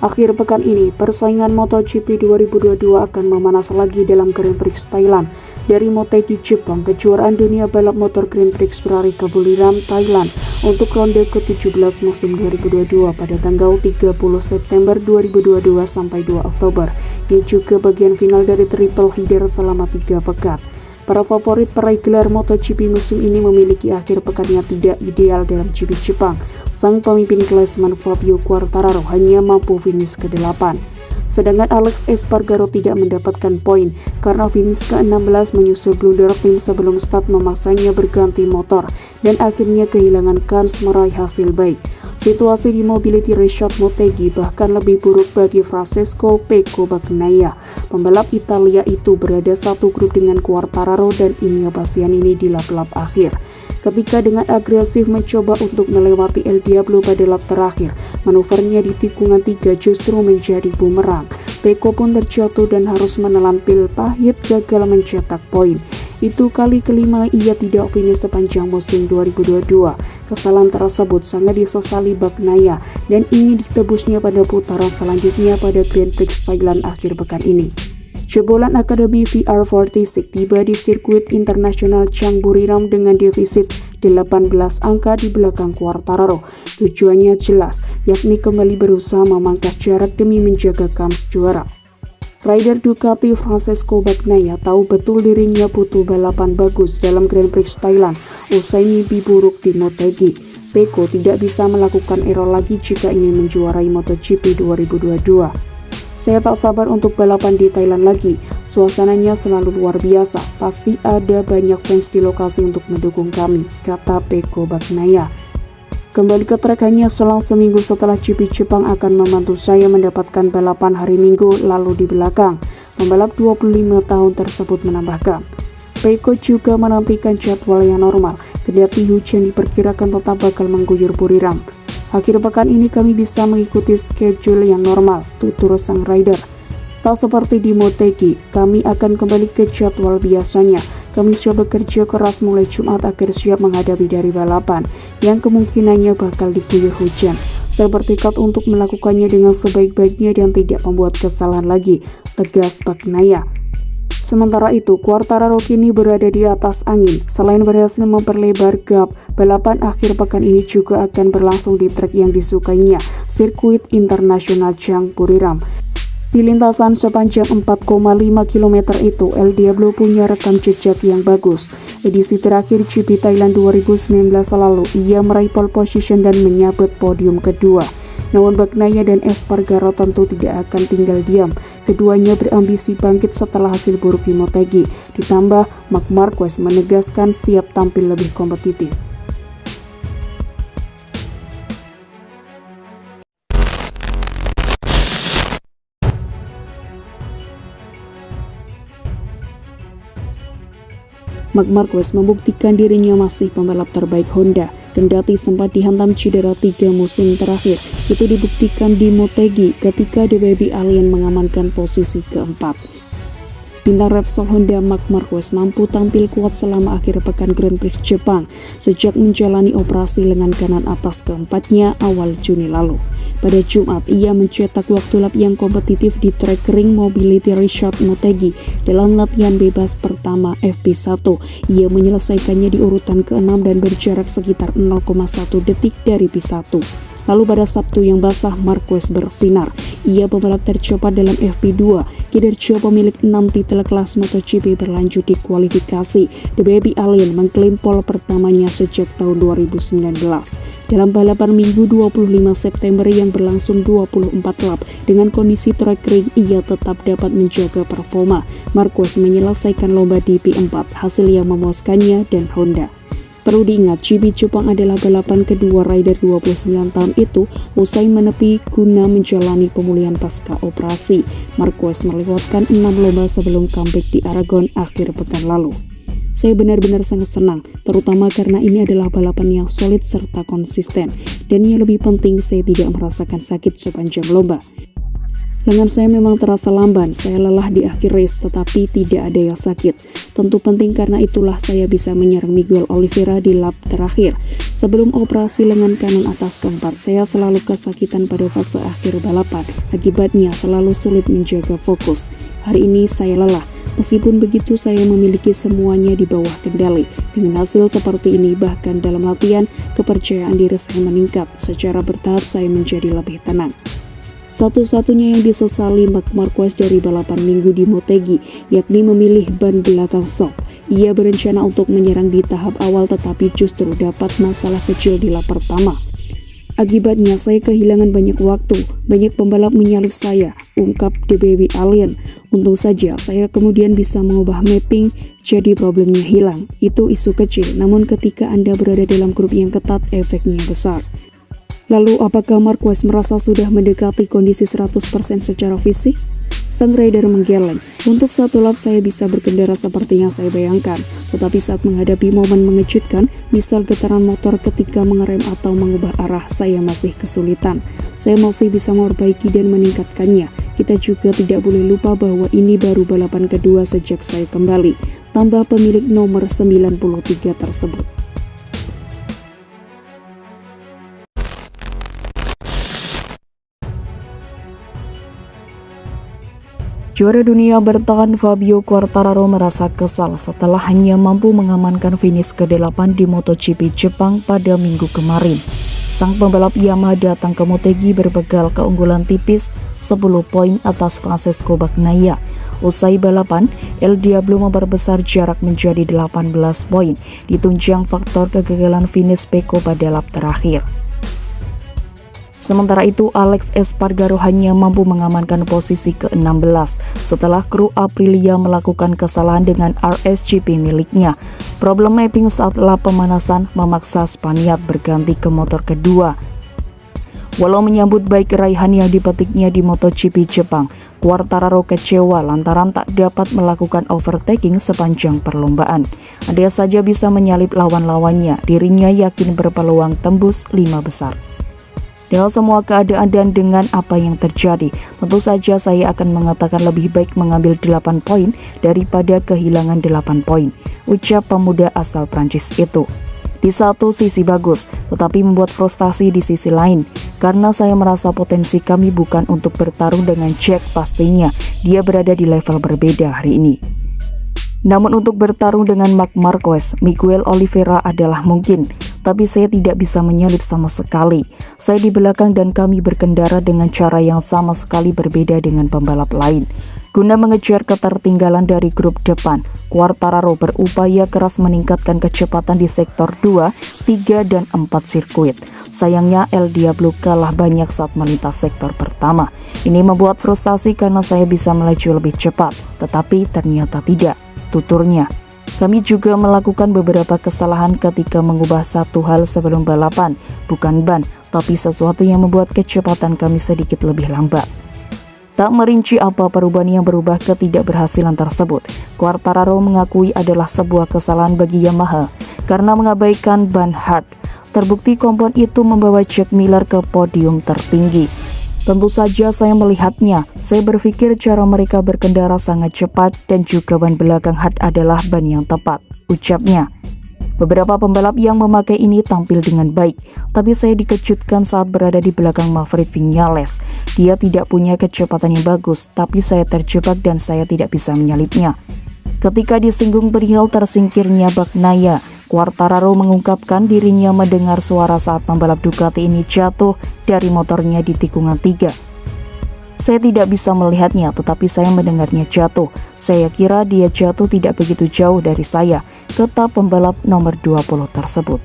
Akhir pekan ini, persaingan MotoGP 2022 akan memanas lagi dalam Grand Prix Thailand. Dari Motegi Jepang, kejuaraan dunia balap motor Grand Prix berlari ke Buriram, Thailand untuk ronde ke-17 musim 2022 pada tanggal 30 September 2022 sampai 2 Oktober. Ini juga bagian final dari triple header selama 3 pekan. Para favorit peraih gelar MotoGP musim ini memiliki akhir pekan yang tidak ideal dalam GP Jepang. Sang pemimpin klasemen Fabio Quartararo hanya mampu finish ke-8. Sedangkan Alex Espargaro tidak mendapatkan poin karena finish ke-16 menyusul blunder tim sebelum start memaksanya berganti motor dan akhirnya kehilangan kans meraih hasil baik. Situasi di Mobility Resort Motegi bahkan lebih buruk bagi Francesco Pecco Bagnaia. Pembalap Italia itu berada satu grup dengan Quartararo dan Enea Bastianini di lap-lap akhir. Ketika dengan agresif mencoba untuk melewati El Diablo pada lap terakhir, manuvernya di tikungan 3 justru menjadi bumerang. Pecco pun terjatuh dan harus menelan pil pahit, gagal mencetak poin. Itu kali kelima ia tidak finish sepanjang musim 2022. Kesalahan tersebut sangat disesali Bagnaia dan ingin ditebusnya pada putaran selanjutnya pada Grand Prix Thailand akhir pekan ini. Jebolan Akademi VR46 tiba di sirkuit internasional Chang Buriram dengan defisit 18 angka di belakang Quartararo. Tujuannya jelas, yakni kembali berusaha memangkas jarak demi menjaga kans juara. Rider Ducati Francesco Bagnaia tahu betul dirinya butuh balapan bagus dalam Grand Prix Thailand usai mimpi buruk di Motegi. Pecco tidak bisa melakukan error lagi jika ingin menjuarai MotoGP 2022. Saya tak sabar untuk balapan di Thailand lagi. Suasananya selalu luar biasa. Pasti ada banyak fans di lokasi untuk mendukung kami, kata Pecco Bagnaia. Kembali ke trek hanya selang seminggu setelah GP Jepang akan membantu saya mendapatkan balapan hari Minggu lalu di belakang. Pembalap 25 tahun tersebut menambahkan. Pecco juga menantikan jadwal yang normal, kendati hujan diperkirakan tetap bakal mengguyur Buriram. Akhir pekan ini kami bisa mengikuti schedule yang normal, tutur sang rider. Tak seperti di Motegi, kami akan kembali ke jadwal biasanya. Kami siap bekerja keras mulai Jumat agar siap menghadapi dari balapan yang kemungkinannya bakal diguyur hujan. Saya bertekad untuk melakukannya dengan sebaik-baiknya dan tidak membuat kesalahan lagi, tegas Bagnaia. Sementara itu, Quartararo kini berada di atas angin. Selain berhasil memperlebar gap, balapan akhir pekan ini juga akan berlangsung di trek yang disukainya, sirkuit internasional Chang Buriram. Di lintasan sepanjang 4,5 km itu, El Diablo punya rekam jejak yang bagus. Edisi terakhir GP Thailand 2019 lalu, ia meraih pole position dan menyabet podium kedua. Namun Bagnaia dan Espargaro tentu tidak akan tinggal diam. Keduanya berambisi bangkit setelah hasil buruk di Motegi. Ditambah, Marc Marquez menegaskan siap tampil lebih kompetitif. Marc Marquez membuktikan dirinya masih pembalap terbaik Honda, kendati sempat dihantam cedera 3 musim terakhir. Itu dibuktikan di Motegi ketika The Baby Alien mengamankan posisi keempat. Bintang Repsol Honda Marc Marquez mampu tampil kuat selama akhir pekan Grand Prix Jepang sejak menjalani operasi lengan kanan atas keempatnya awal Juni lalu. Pada Jumat, ia mencetak waktu lap yang kompetitif di trek ring Mobility Resort Motegi dalam latihan bebas pertama FP1. Ia menyelesaikannya di urutan ke-6 dan berjarak sekitar 0,1 detik dari P1. Lalu pada Sabtu yang basah, Marquez bersinar. Ia pembalap tercepat dalam FP2. Kinerja pemilik 6 titel kelas MotoGP berlanjut di kualifikasi. The Baby Alien mengklaim pole pertamanya sejak tahun 2019. Dalam balapan Minggu 25 September yang berlangsung 24 lap, dengan kondisi track ring, ia tetap dapat menjaga performa. Marquez menyelesaikan lomba di P4, hasil yang memuaskannya dan Honda. Perlu diingat, GP Jepang adalah balapan kedua rider 29 tahun itu usai menepi guna menjalani pemulihan pasca operasi. Marquez melewatkan 6 lomba sebelum comeback di Aragon akhir pekan lalu. Saya benar-benar sangat senang, terutama karena ini adalah balapan yang solid serta konsisten. Dan yang lebih penting, saya tidak merasakan sakit sepanjang lomba. Lengan saya memang terasa lamban, saya lelah di akhir race tetapi tidak ada yang sakit. Tentu penting karena itulah saya bisa menyerang Miguel Oliveira di lap terakhir. Sebelum operasi lengan kanan atas keempat, saya selalu kesakitan pada fase akhir balapan. Akibatnya selalu sulit menjaga fokus. Hari ini saya lelah. Meskipun begitu saya memiliki semuanya di bawah kendali. Dengan hasil seperti ini bahkan dalam latihan kepercayaan diri saya meningkat. Secara bertahap saya menjadi lebih tenang. Satu-satunya yang disesali Marc Marquez dari balapan minggu di Motegi, yakni memilih ban belakang soft. Ia berencana untuk menyerang di tahap awal tetapi justru dapat masalah kecil di lap pertama. Akibatnya saya kehilangan banyak waktu, banyak pembalap menyalip saya, ungkap The Baby Alien. Untung saja saya kemudian bisa mengubah mapping, jadi problemnya hilang. Itu isu kecil, namun ketika Anda berada dalam grup yang ketat, efeknya besar. Lalu apakah Marquez merasa sudah mendekati kondisi 100% secara fisik? Sang rider menggeleng, untuk satu lap saya bisa berkendara seperti yang saya bayangkan, tetapi saat menghadapi momen mengejutkan, misal getaran motor ketika mengerem atau mengubah arah, saya masih kesulitan. Saya masih bisa memperbaiki dan meningkatkannya. Kita juga tidak boleh lupa bahwa ini baru balapan kedua sejak saya kembali, tambah pemilik nomor 93 tersebut. Juara dunia bertahan Fabio Quartararo merasa kesal setelah hanya mampu mengamankan finish ke-8 di MotoGP Jepang pada minggu kemarin. Sang pembalap Yamaha datang ke Motegi berbekal keunggulan tipis 10 poin atas Francesco Bagnaia. Usai balapan, El Diablo memperbesar jarak menjadi 18 poin, ditunjang faktor kegagalan finish Pecco pada lap terakhir. Sementara itu, Alex Espargaro hanya mampu mengamankan posisi ke-16 setelah kru Aprilia melakukan kesalahan dengan RSGP miliknya. Problem mapping saat lap pemanasan memaksa Spaniard berganti ke motor kedua. Walau menyambut baik raihan yang dipetiknya di MotoGP Jepang, Quartararo kecewa lantaran tak dapat melakukan overtaking sepanjang perlombaan. Andai saja bisa menyalip lawan-lawannya, dirinya yakin berpeluang tembus 5 besar. Dengan semua keadaan dan dengan apa yang terjadi, tentu saja saya akan mengatakan lebih baik mengambil 8 poin daripada kehilangan 8 poin, ucap pemuda asal Prancis itu. Di satu sisi bagus, tetapi membuat frustasi di sisi lain, karena saya merasa potensi kami bukan untuk bertarung dengan Jack, pastinya dia berada di level berbeda hari ini. Namun untuk bertarung dengan Marc Marquez, Miguel Oliveira adalah mungkin. Tapi saya tidak bisa menyalip sama sekali. Saya di belakang dan kami berkendara dengan cara yang sama sekali berbeda dengan pembalap lain. Guna mengejar ketertinggalan dari grup depan, Quartararo berupaya keras meningkatkan kecepatan di sektor 2, 3, dan 4 sirkuit. Sayangnya El Diablo kalah banyak saat melintas sektor pertama. Ini membuat frustasi karena saya bisa melaju lebih cepat, tetapi ternyata tidak, tuturnya. Kami juga melakukan beberapa kesalahan ketika mengubah satu hal sebelum balapan, bukan ban, tapi sesuatu yang membuat kecepatan kami sedikit lebih lambat. Tak merinci apa perubahan yang berubah ketidakberhasilan tersebut, Quartararo mengakui adalah sebuah kesalahan bagi Yamaha karena mengabaikan ban hard. Terbukti kompon itu membawa Jack Miller ke podium tertinggi. Tentu saja saya melihatnya, saya berpikir cara mereka berkendara sangat cepat dan juga ban belakang hard adalah ban yang tepat, ucapnya. Beberapa pembalap yang memakai ini tampil dengan baik, tapi saya dikejutkan saat berada di belakang Maverick Viñales. Dia tidak punya kecepatan yang bagus, tapi saya terjebak dan saya tidak bisa menyalipnya. Ketika disinggung perihal tersingkirnya Bagnaia, Quartararo mengungkapkan dirinya mendengar suara saat pembalap Ducati ini jatuh dari motornya di tikungan 3. Saya tidak bisa melihatnya, tetapi saya mendengarnya jatuh. Saya kira dia jatuh tidak begitu jauh dari saya, kata pembalap nomor 20 tersebut.